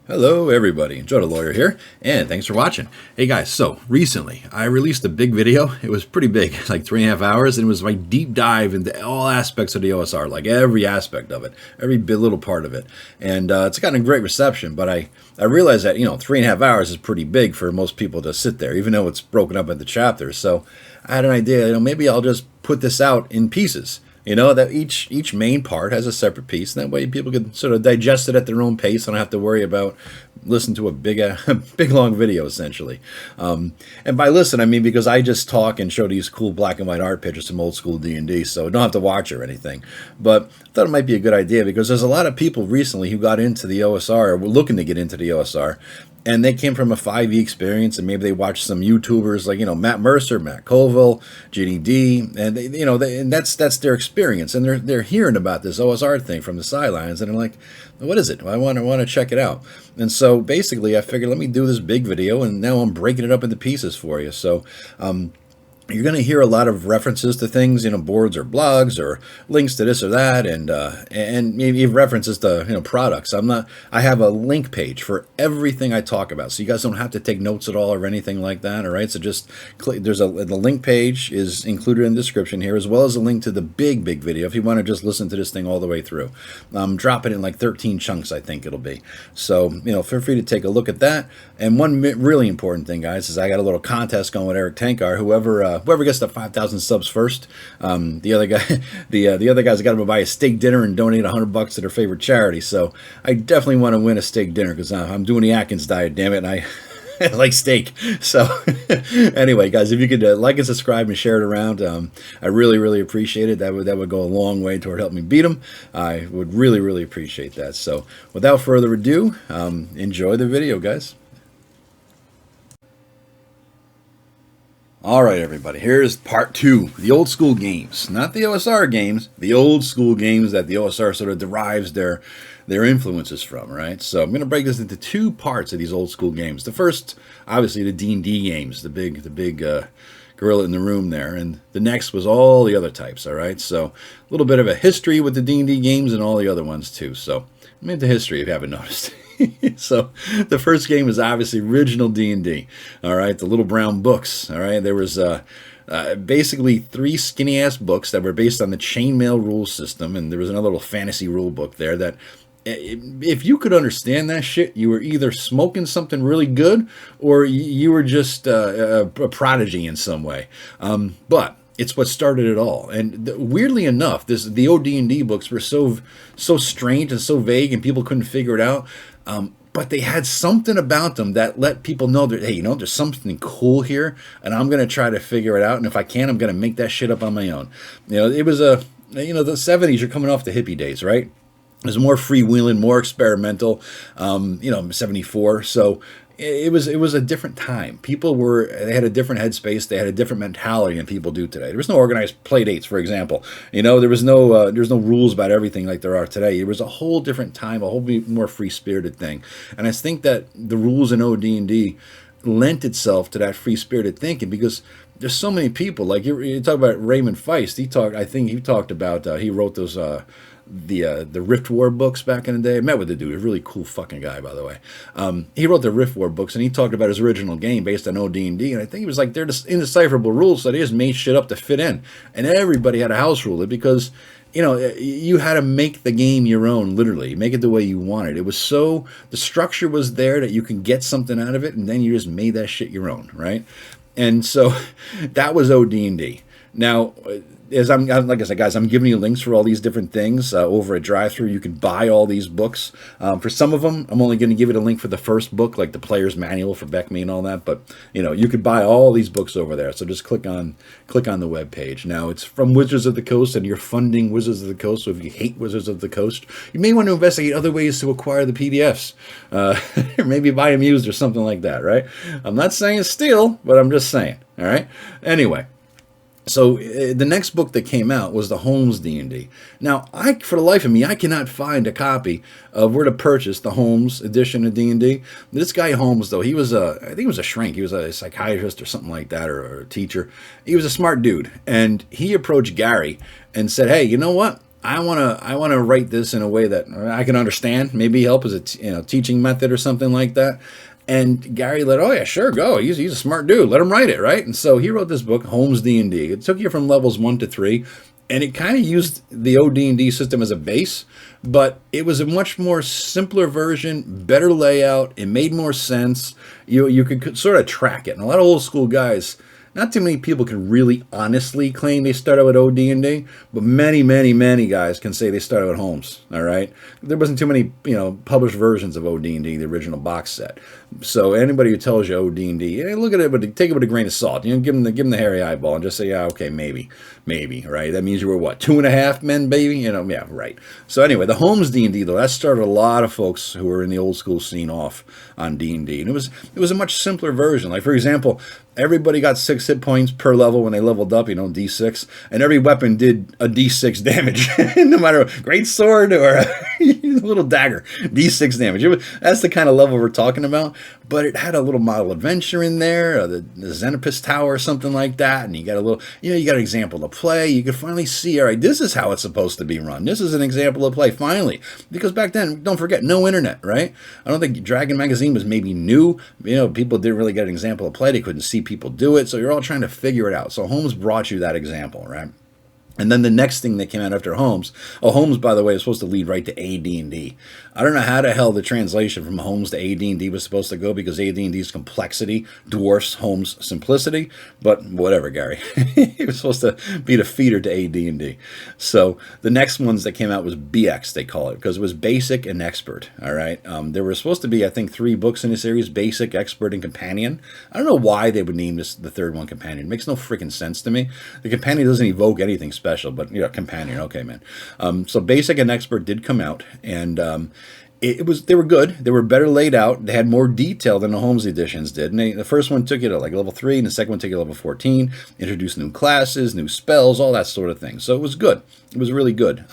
Hello everybody, Joe the Lawyer here, and thanks for watching. Hey guys, so recently I released a big video. It was pretty big, like 3.5 hours, and it was my deep dive into all aspects of the OSR, like every aspect of it, every little part of it. And it's gotten a great reception, but I realized that, 3.5 hours is pretty big for most people to sit there, even though it's broken up into chapters. So I had an idea, maybe I'll just put this out in pieces. That each main part has a separate piece, and that way people can sort of digest it at their own pace. I don't have to worry about listening to a big long video, essentially. And by listen, I mean because I just talk and show these cool black and white art pictures from old school D&D, so I don't have to watch or anything. But I thought it might be a good idea because there's a lot of people recently who got into the OSR, or were looking to get into the OSR, and they came from a 5e experience, and maybe they watched some YouTubers like Matt Mercer, Matt Colville, GDD, and and that's their experience, and they're hearing about this OSR thing from the sidelines, and they're like, what is it? I want to check it out. And so basically, I figured let me do this big video, and now I'm breaking it up into pieces for you. So. You're going to hear a lot of references to things, boards or blogs or links to this or that, and maybe references to products. I have a link page for everything I talk about, so you guys don't have to take notes at all or anything like that. All right, so just click. The link page is included in the description here, as well as a link to the big video if you want to just listen to this thing all the way through. I'm dropping it in like 13 chunks, I think it'll be. So feel free to take a look at that. And one really important thing, guys, is I got a little contest going with Eric Tankar. Whoever gets to 5,000 subs first, the other guy, the other guys got to buy a steak dinner and donate $100 to their favorite charity. So I definitely want to win a steak dinner because I'm doing the Atkins diet, damn it, and I like steak. So anyway, guys, if you could like and subscribe and share it around, I really appreciate it. That would go a long way toward helping me beat them. I would really appreciate that. So without further ado, enjoy the video, guys. All right, everybody, here's part 2, the old school games. Not the OSR games, the old school games that the OSR sort of derives their influences from, right? So I'm going to break this into 2 parts of these old school games. The first, obviously, the D&D games, the big gorilla in the room there, and the next was all the other types, all right? So a little bit of a history with the D&D games and all the other ones, too. So I'm into history, if you haven't noticed. So the first game was obviously original D&D, all right, the little brown books, all right. There was basically 3 skinny ass books that were based on the chainmail rule system, and there was another little fantasy rule book there that if you could understand that shit, you were either smoking something really good or you were just a prodigy in some way. But it's what started it all. And weirdly enough, the OD&D books were so strange and so vague, and people couldn't figure it out. But they had something about them that let people know that, hey, there's something cool here, and I'm going to try to figure it out. And if I can, I'm going to make that shit up on my own. It was the 70s, you're coming off the hippie days, right? It was more freewheeling, more experimental, 74. So it was a different time. They had a different headspace. They had a different mentality than people do today. There was no organized play dates, for example. There was no rules about everything like there are today. It was a whole different time, a whole more free-spirited thing. And I think that the rules in OD&D lent itself to that free-spirited thinking because there's so many people. Like you talk about Raymond Feist. He wrote those the Rift War books back in the day. I met with the dude, a really cool fucking guy, by the way. He wrote the Rift War books, and he talked about his original game based on OD&D, and I think he was like, they're just indecipherable rules, so they just made shit up to fit in. And everybody had to house rule it because, you had to make the game your own, literally. Make it the way you wanted. It was the structure was there that you can get something out of it, and then you just made that shit your own, right? And so that was OD&D. Now, like I said, guys, I'm giving you links for all these different things over at Drive-Thru. You can buy all these books. For some of them, I'm only going to give it a link for the first book, like the Player's Manual for Beckme and all that. But you could buy all these books over there. So just click on the web page. Now it's from Wizards of the Coast, and you're funding Wizards of the Coast. So if you hate Wizards of the Coast, you may want to investigate other ways to acquire the PDFs, or maybe buy them used or something like that. Right? I'm not saying steal, but I'm just saying. All right. Anyway. So the next book that came out was the Holmes D&D. Now, for the life of me, I cannot find a copy of where to purchase the Holmes edition of D&D. This guy Holmes, though, I think he was a shrink. He was a psychiatrist or something like that, or a teacher. He was a smart dude, and he approached Gary and said, hey, you know what? I want to write this in a way that I can understand, maybe help as a teaching method or something like that. And Gary oh yeah, sure, go. He's a smart dude. Let him write it, right? And so he wrote this book, Holmes D&D. It took you from levels 1 to 3, and it kind of used the OD&D system as a base, but it was a much more simpler version, better layout. It made more sense. You could sort of track it. And a lot of old school guys, not too many people can really honestly claim they started with OD&D, but many, many, many guys can say they started with Holmes, all right? There wasn't too many, published versions of OD&D, the original box set. So anybody who tells you OD&D, look at it, but take it with a grain of salt. Give them the hairy eyeball and just say, yeah, okay, maybe, right? That means you were what, 2.5 men, baby? Yeah, right. So anyway, the Holmes D&D though, that started a lot of folks who were in the old school scene off on D&D, and it was a much simpler version. Like for example, everybody got 6 hit points per level when they leveled up, D6, and every weapon did a D6 damage, no matter great sword or a little dagger, D6 damage. That's the kind of level we're talking about. But it had a little model adventure in there, the Xenopus Tower or something like that, and you got a little, you got an example to play. You could finally see, all right, this is how it's supposed to be run. This is an example of play, finally. Because back then, don't forget, no internet, right? I don't think Dragon Magazine was maybe new. People didn't really get an example of play. They couldn't see people do it, so you're all trying to figure it out. So Holmes brought you that example, right? And then the next thing that came out after Holmes, Holmes, by the way, is supposed to lead right to AD&D. I don't know how the hell the translation from Holmes to AD&D was supposed to go, because AD&D's complexity dwarfs Holmes' simplicity, but whatever, Gary. It was supposed to be the feeder to AD&D. So the next ones that came out was BX, they call it, because it was Basic and Expert, all right? There were supposed to be, I think, 3 books in the series, Basic, Expert, and Companion. I don't know why they would name this the third one Companion. It makes no freaking sense to me. The Companion doesn't evoke anything special, but Companion, okay, man. So Basic and Expert did come out, and they were good. They were better laid out. They had more detail than the Holmes editions did. And the first one took you to like level 3, and the second one took you to level 14, introduced new classes, new spells, all that sort of thing. So it was good. It was really good.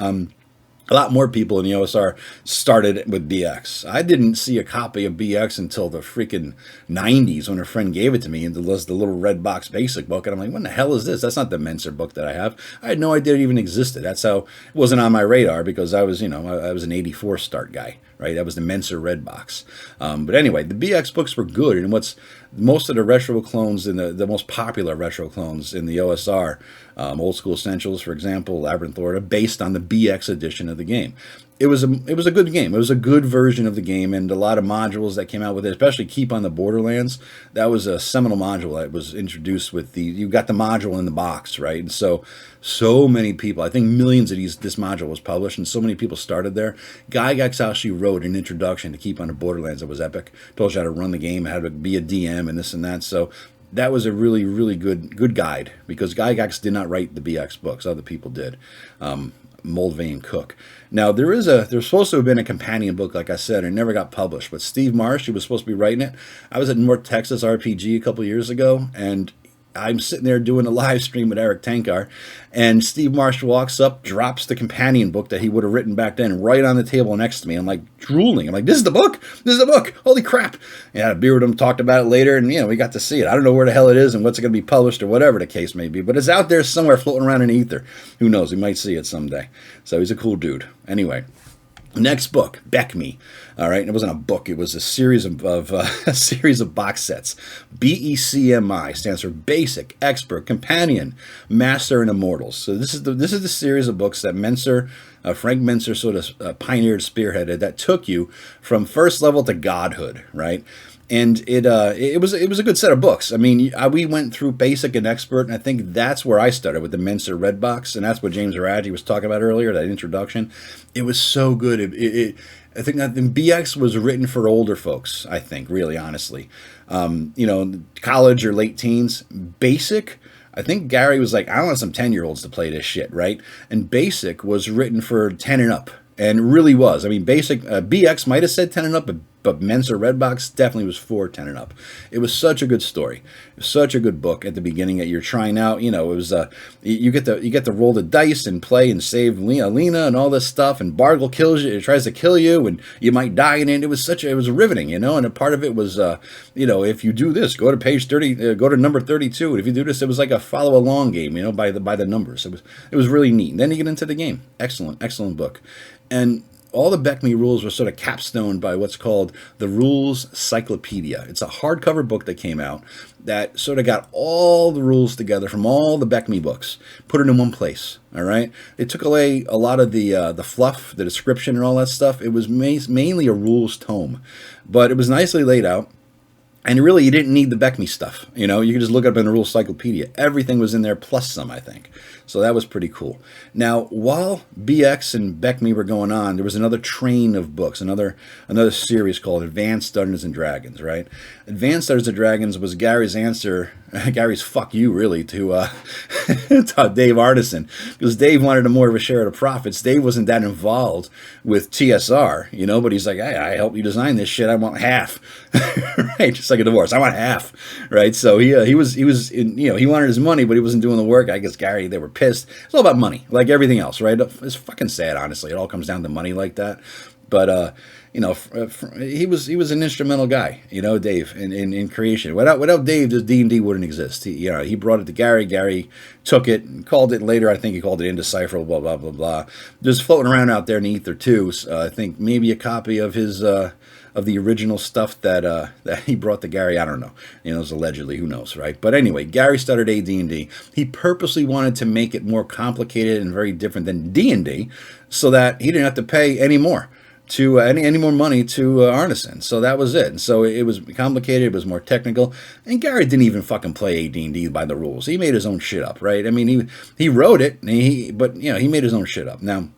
A lot more people in the OSR started with BX. I didn't see a copy of BX until the freaking 90s when a friend gave it to me, and it was the little red box basic book. And I'm like, what the hell is this? That's not the Menser book that I have. I had no idea it even existed. That's how it wasn't on my radar, because I was, I was an 84 start guy, right? That was the Menser red box. But anyway, the BX books were good. And most of the retro clones and the most popular retro clones in the OSR, Old School Essentials, for example, Labyrinth Lord, are based on the BX edition of the game. It was a good game. It was a good version of the game, and a lot of modules that came out with it, especially Keep on the Borderlands. That was a seminal module that was introduced with you got the module in the box, right? And so many people, I think millions of this module was published, and so many people started there. Gygax actually wrote an introduction to Keep on the Borderlands that was epic. Told you how to run the game, how to be a DM, and this and that. So that was a really, really good guide, because Gygax did not write the BX books. Other people did. Moldvay and Cook. Now, there's supposed to have been a companion book, like I said, and it never got published. But Steve Marsh, who was supposed to be writing it, I was at North Texas RPG a couple years ago, and I'm sitting there doing a live stream with Eric Tankar, and Steve Marsh walks up, drops the companion book that he would have written back then right on the table next to me. I'm like drooling. I'm like, this is the book? This is the book. Holy crap. And I had a beer with him, talked about it later, and we got to see it. I don't know where the hell it is and what's going to be published or whatever the case may be, but it's out there somewhere floating around in the ether. Who knows? We might see it someday. So he's a cool dude. Anyway. Next book, Beck Me. All right, it wasn't a book; it was a series of a series of box sets. BECMI stands for Basic, Expert, Companion, Master, and Immortals. So this is the series of books that Frank Menser sort of pioneered, spearheaded, that took you from first level to godhood, right? And it was a good set of books. I mean, we went through Basic and Expert, and I think that's where I started with the Menser Red Box, and that's what James Araji was talking about earlier, that introduction. It was so good. I think that BX was written for older folks, I think, really, honestly. College or late teens. Basic, I think Gary was like, I want some 10-year-olds to play this shit, right? And Basic was written for 10 and up. And really was. I mean, BX might have said 10 and up, but But Mensa Redbox definitely was 4, 10 and up. It was such a good story. It was such a good book at the beginning that you're trying out. It was you get to roll the dice and play and save Lena and all this stuff. And Bargle kills you. It tries to kill you, and you might die in it. It was riveting, And a part of it was if you do this, go to page 30, go to number 32. And if you do this, it was like a follow along game, by the numbers. It was really neat. And then you get into the game. Excellent book, and all the Beckme rules were sort of capstoned by what's called the Rules Cyclopedia. It's a hardcover book that came out that sort of got all the rules together from all the Beckme books, put it in one place. All right, they took away a lot of the fluff, the description, and all that stuff. It was mainly a rules tome, but it was nicely laid out. And really, you didn't need the Beckme stuff. You could just look up in the Rules Cyclopedia. Everything was in there, plus some, I think. So that was pretty cool. Now, while BX and Beckme were going on, there was another train of books, another series called Advanced Dungeons and Dragons, right? Advanced Dungeons and Dragons was Gary's answer, Gary's fuck you, really, to Dave Artisan, because Dave wanted more of a share of the profits. Dave wasn't that involved with TSR, but he's like, hey, I helped you design this shit. I want half, right? Just like a divorce. I want half, right? So he wanted his money, but he wasn't doing the work. I guess they were pissed. It's all about money, like everything else, right? It's fucking sad, honestly. It all comes down to money like that. But he was an instrumental guy, Dave, in creation. Without Dave, this D&D wouldn't exist. He brought it to Gary. Gary took it and called it later. I think he called it Indecipherable. Blah blah blah blah. Just floating around out there in the ether too. I think maybe a copy of his. Of the original stuff that he brought to Gary. I don't know. It's allegedly, who knows, right? But anyway, Gary started AD&D. He purposely wanted to make it more complicated and very different than D&D so that he didn't have to pay any more to any more money to Arneson. So that was it. And so it was complicated. It was more technical. And Gary didn't even fucking play AD&D by the rules. He made his own shit up, right? I mean, he wrote it, but he made his own shit up. Now,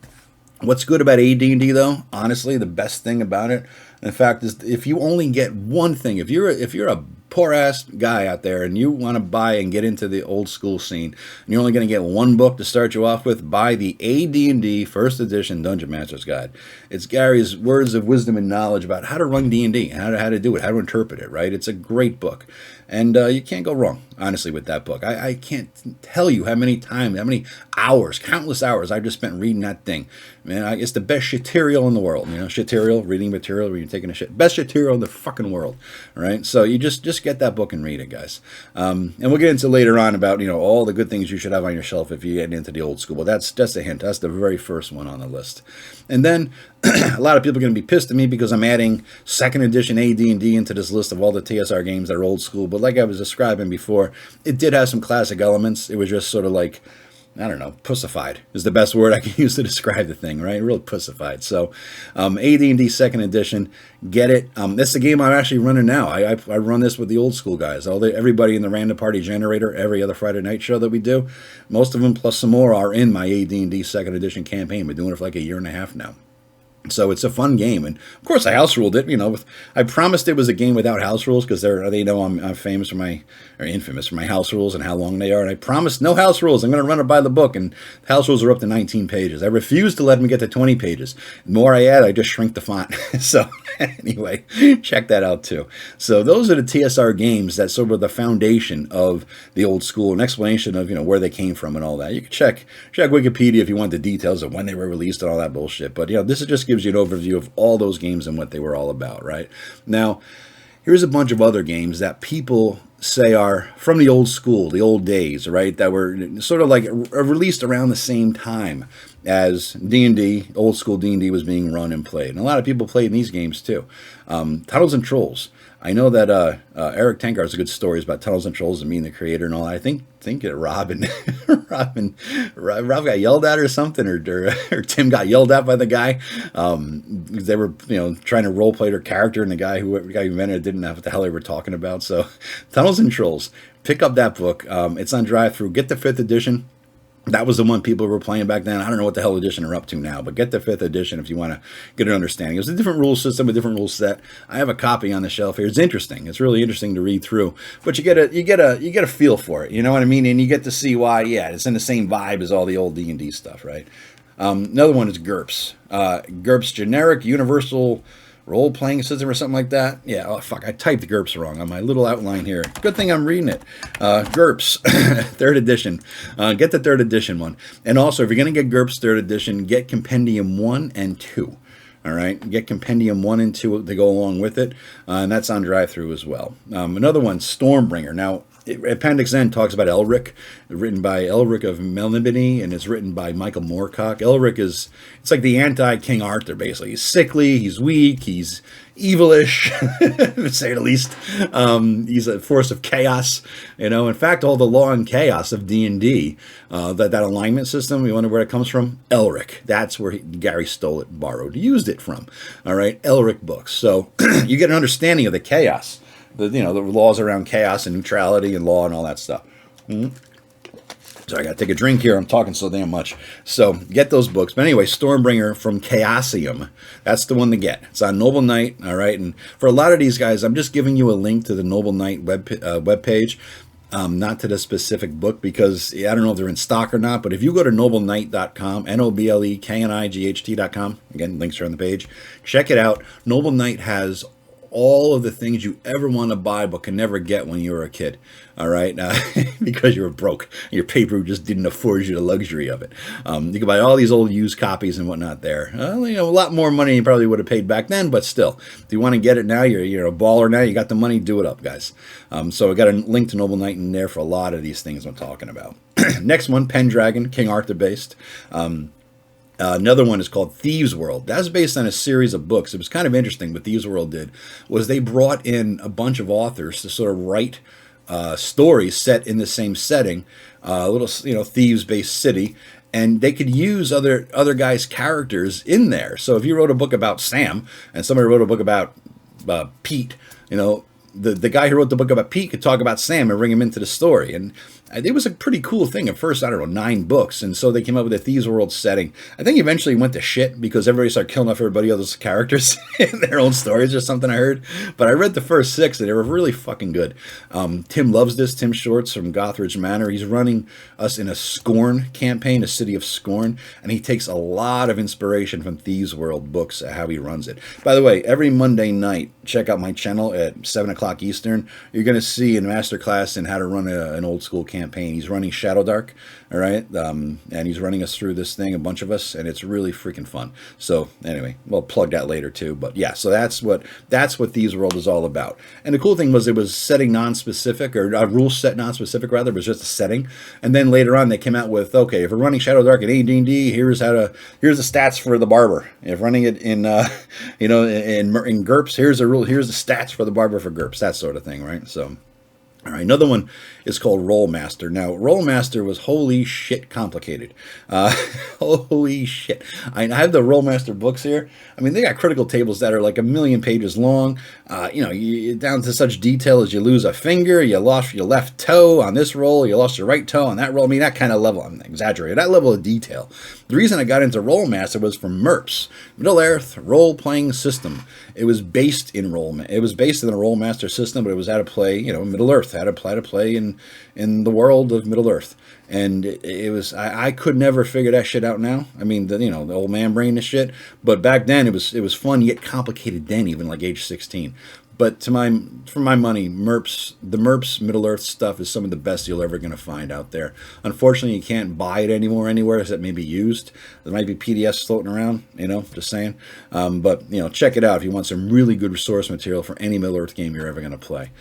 what's good about AD&D though, honestly, the best thing about it, in fact, is if you only get one thing, if you're a poor ass guy out there and you want to buy and get into the old school scene, and you're only going to get one book to start you off with, buy the AD&D First Edition Dungeon Master's Guide. It's Gary's words of wisdom and knowledge about how to run D&D, how to do it, how to interpret it, right? It's a great book. And you can't go wrong, honestly, with that book. I can't tell you how many hours, countless hours I've just spent reading that thing. Man, it's the best shitterial in the world. Shitterial, reading material, where you're taking a shit. Best shitterial in the fucking world, right? So you just get that book and read it, guys. And we'll get into later on about, all the good things you should have on your shelf if you get into the old school. But that's just a hint. That's the very first one on the list. And then a lot of people are going to be pissed at me because I'm adding second edition AD&D into this list of all the TSR games that are old school. But like I was describing before, it did have some classic elements. It was just sort of like, I don't know, pussified is the best word I can use to describe the thing, right? Real pussified. So AD&D second edition, get it. That's the game I'm actually running now. I run this with the old school guys. Everybody in the Random Party Generator, every other Friday night show that we do, most of them plus some more are in my AD&D second edition campaign. We're doing it for like a year and a half now. So it's a fun game, and of course I house ruled it. I promised it was a game without house rules because they know I'm famous for infamous for my house rules and how long they are. And I promised no house rules. I'm going to run it by the book, and the house rules are up to 19 pages. I refuse to let them get to 20 pages. The more I add, I just shrink the font. So anyway, check that out too. So those are the TSR games that sort of the foundation of the old school, an explanation of where they came from and all that. You can check Wikipedia if you want the details of when they were released and all that bullshit. But this is just gives you an overview of all those games and what they were all about, right? Now, here's a bunch of other games that people say are from the old school, the old days, right? That were sort of like released around the same time as D&D, old school D&D was being run and played. And a lot of people played in these games too. Tunnels and Trolls. I know that Eric Tankard has good stories about Tunnels and Trolls and being the creator and all. I think Rob got yelled at or something, or Tim got yelled at by the guy. They were trying to role play their character, and the guy who invented it didn't know what the hell they were talking about. So Tunnels and Trolls, pick up that book. It's on drive-through. Get the 5th edition. That was the one people were playing back then. I don't know what the hell edition they're up to now, but get the 5th edition if you want to get an understanding. It was a different rule system, a different rule set. I have a copy on the shelf here. It's interesting. It's really interesting to read through, but you get a feel for it. You know what I mean? And you get to see why. Yeah, it's in the same vibe as all the old D&D stuff, right? Another one is GURPS. GURPS, generic universal role-playing system or something like that. Yeah, oh fuck, I typed GURPS wrong on my little outline here. Good thing I'm reading it. GURPS, 3rd edition. Get the 3rd edition one. And also, if you're going to get GURPS 3rd edition, get Compendium 1 and 2. All right, get Compendium 1 and 2 to go along with it, and that's on drive-through as well. Another one, Stormbringer. Now, Appendix N talks about Elric, written by Elric of Melniboné, and it's written by Michael Moorcock. Elric it's like the anti-King Arthur, basically. He's sickly, he's weak, he's evilish, to say the least. He's a force of chaos, In fact, all the law and chaos of D&D, that alignment system, you wonder where it comes from? Elric. That's where Gary stole it, borrowed, used it from. All right, Elric books. So you get an understanding of the chaos. The laws around chaos and neutrality and law and all that stuff. So I got to take a drink here. I'm talking so damn much. So get those books. But anyway, Stormbringer from Chaosium. That's the one to get. It's on Noble Knight. All right. And for a lot of these guys, I'm just giving you a link to the Noble Knight webpage. Not to the specific book because I don't know if they're in stock or not. But if you go to nobleknight.com, NOBLEKNIGHT.com, again, links are on the page. Check it out. Noble Knight has all of the things you ever want to buy but can never get when you were a kid, all right? Because you were broke. Your paper just didn't afford you the luxury of it. You can buy all these old used copies and whatnot there. A lot more money you probably would have paid back then, but still. If you want to get it now, you're a baller now, you got the money, do it up, guys. So I got a link to Noble Knight in there for a lot of these things I'm talking about. Next one, Pendragon, King Arthur based. Another one is called Thieves World. That's based on a series of books. It was kind of interesting. What Thieves World did was they brought in a bunch of authors to sort of write stories set in the same setting, a little thieves-based city, and they could use other guys' characters in there. So if you wrote a book about Sam and somebody wrote a book about Pete, the guy who wrote the book about Pete could talk about Sam and bring him into the story. And it was a pretty cool thing. At first, 9 books. And so they came up with a Thieves World setting. I think eventually went to shit because everybody started killing off everybody else's characters in their own stories or something I heard. But I read the first 6 and they were really fucking good. Tim loves this. Tim Shorts from Gothridge Manor. He's running us in a Scorn campaign, a city of Scorn. And he takes a lot of inspiration from Thieves World books, how he runs it. By the way, every Monday night, check out my channel at 7 o'clock Eastern. You're going to see a masterclass in how to run an old school campaign. He's running Shadowdark, all right, and he's running us through this thing, a bunch of us, and it's really freaking fun. So anyway, we'll plug that later too. But yeah, so that's what Thieves World is all about. And the cool thing was it was setting non-specific, or rule set non-specific rather. It was just a setting. And then later on they came out with, okay, if we're running Shadowdark at AD&D, here's the stats for the barber. If running it in in GURPS, here's the stats for the barber for GURPS, that sort of thing, right? So. All right, another one is called Rollmaster. Now, Rollmaster was holy shit complicated. Holy shit. I have the Rollmaster books here. I mean, they got critical tables that are like 1,000,000 pages long. Down to such detail as you lose a finger, you lost your left toe on this roll, you lost your right toe on that roll. I mean, that kind of level, I'm exaggerating, that level of detail. The reason I got into Rollmaster was from MERPS, Middle-earth Role-Playing System. It was based in It was based in the Rollmaster system, but it was how to play, Middle-earth, how to play in the world of Middle-earth. And it was, I could never figure that shit out now. I mean, the old man brain and shit. But back then, it was fun yet complicated then, even like age 16. But for my money, the MERPS Middle-earth stuff is some of the best you're ever going to find out there. Unfortunately, you can't buy it anymore anywhere as it may be used. There might be PDFs floating around, just saying. But, check it out if you want some really good resource material for any Middle-earth game you're ever going to play.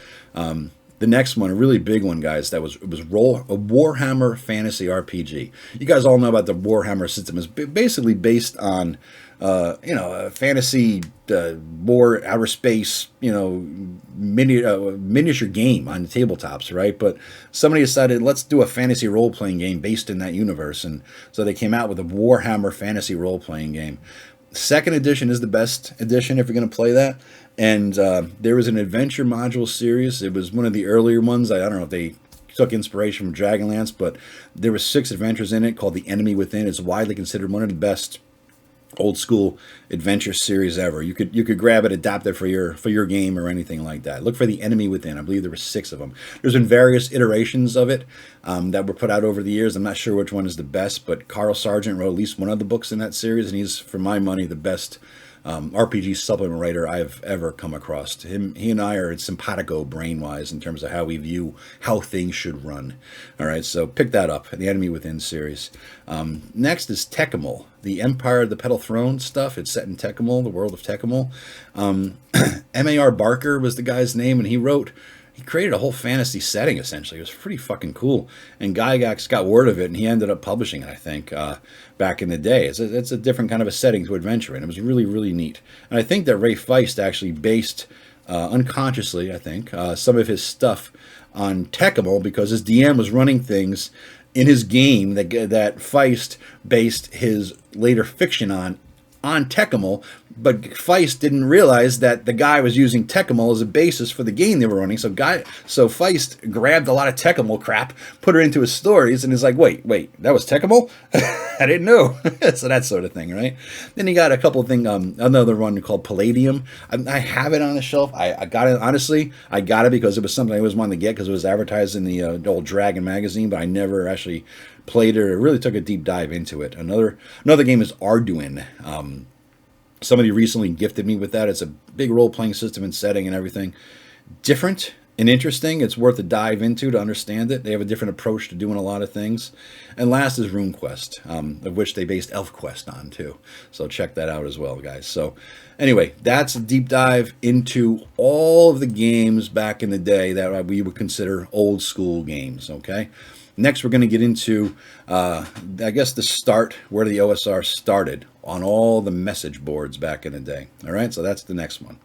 The next one, a really big one, guys, a Warhammer Fantasy RPG. You guys all know about the Warhammer system. It's basically based on, a fantasy war, outer space, miniature game on the tabletops, right? But somebody decided, let's do a fantasy role-playing game based in that universe. And so they came out with a Warhammer Fantasy role-playing game. Second edition is the best edition if you're going to play that. And there was an adventure module series. It was one of the earlier ones. I don't know if they took inspiration from Dragonlance, but there were 6 adventures in it called The Enemy Within. It's widely considered one of the best old school adventure series ever. You could grab it, adapt it for your game or anything like that. Look for The Enemy Within. I believe there were 6 of them. There's been various iterations of it that were put out over the years. I'm not sure which one is the best, but Carl Sargent wrote at least one of the books in that series, and he's, for my money, the best RPG supplement writer I've ever come across. He and I are simpatico brain-wise in terms of how we view how things should run. All right, so pick that up, the Enemy Within series. Next is Tekkamul, the Empire of the Petal Throne stuff. It's set in Tekkamul, the world of Tekkamul. M.A.R. Barker was the guy's name, and he created a whole fantasy setting, essentially. It was pretty fucking cool. And Gygax got word of it, and he ended up publishing it, I think, back in the day. It's a different kind of a setting to adventure in. It was really, really neat. And I think that Ray Feist actually based, unconsciously, I think, some of his stuff on Tekkamul, because his DM was running things in his game that Feist based his later fiction on Tekkamul, but Feist didn't realize that the guy was using Tekkamul as a basis for the game they were running. So Feist grabbed a lot of Tekkamul crap, put her into his stories, and is like, wait, that was Tekkamul? I didn't know. So that sort of thing, right? Then he got a couple of things, another one called Palladium. I have it on the shelf. I got it, honestly, I got it because it was something I always wanted to get because it was advertised in the old Dragon magazine, but I never actually played it or really took a deep dive into it. Another game is Arduin. Somebody recently gifted me with that. It's a big role-playing system and setting and everything. Different and interesting. It's worth a dive into to understand it. They have a different approach to doing a lot of things. And last is RuneQuest, of which they based ElfQuest on too. So check that out as well, guys. So anyway, that's a deep dive into all of the games back in the day that we would consider old school games, okay? Next, we're going to get into, I guess, the start, where the OSR started on all the message boards back in the day. All right, so that's the next one.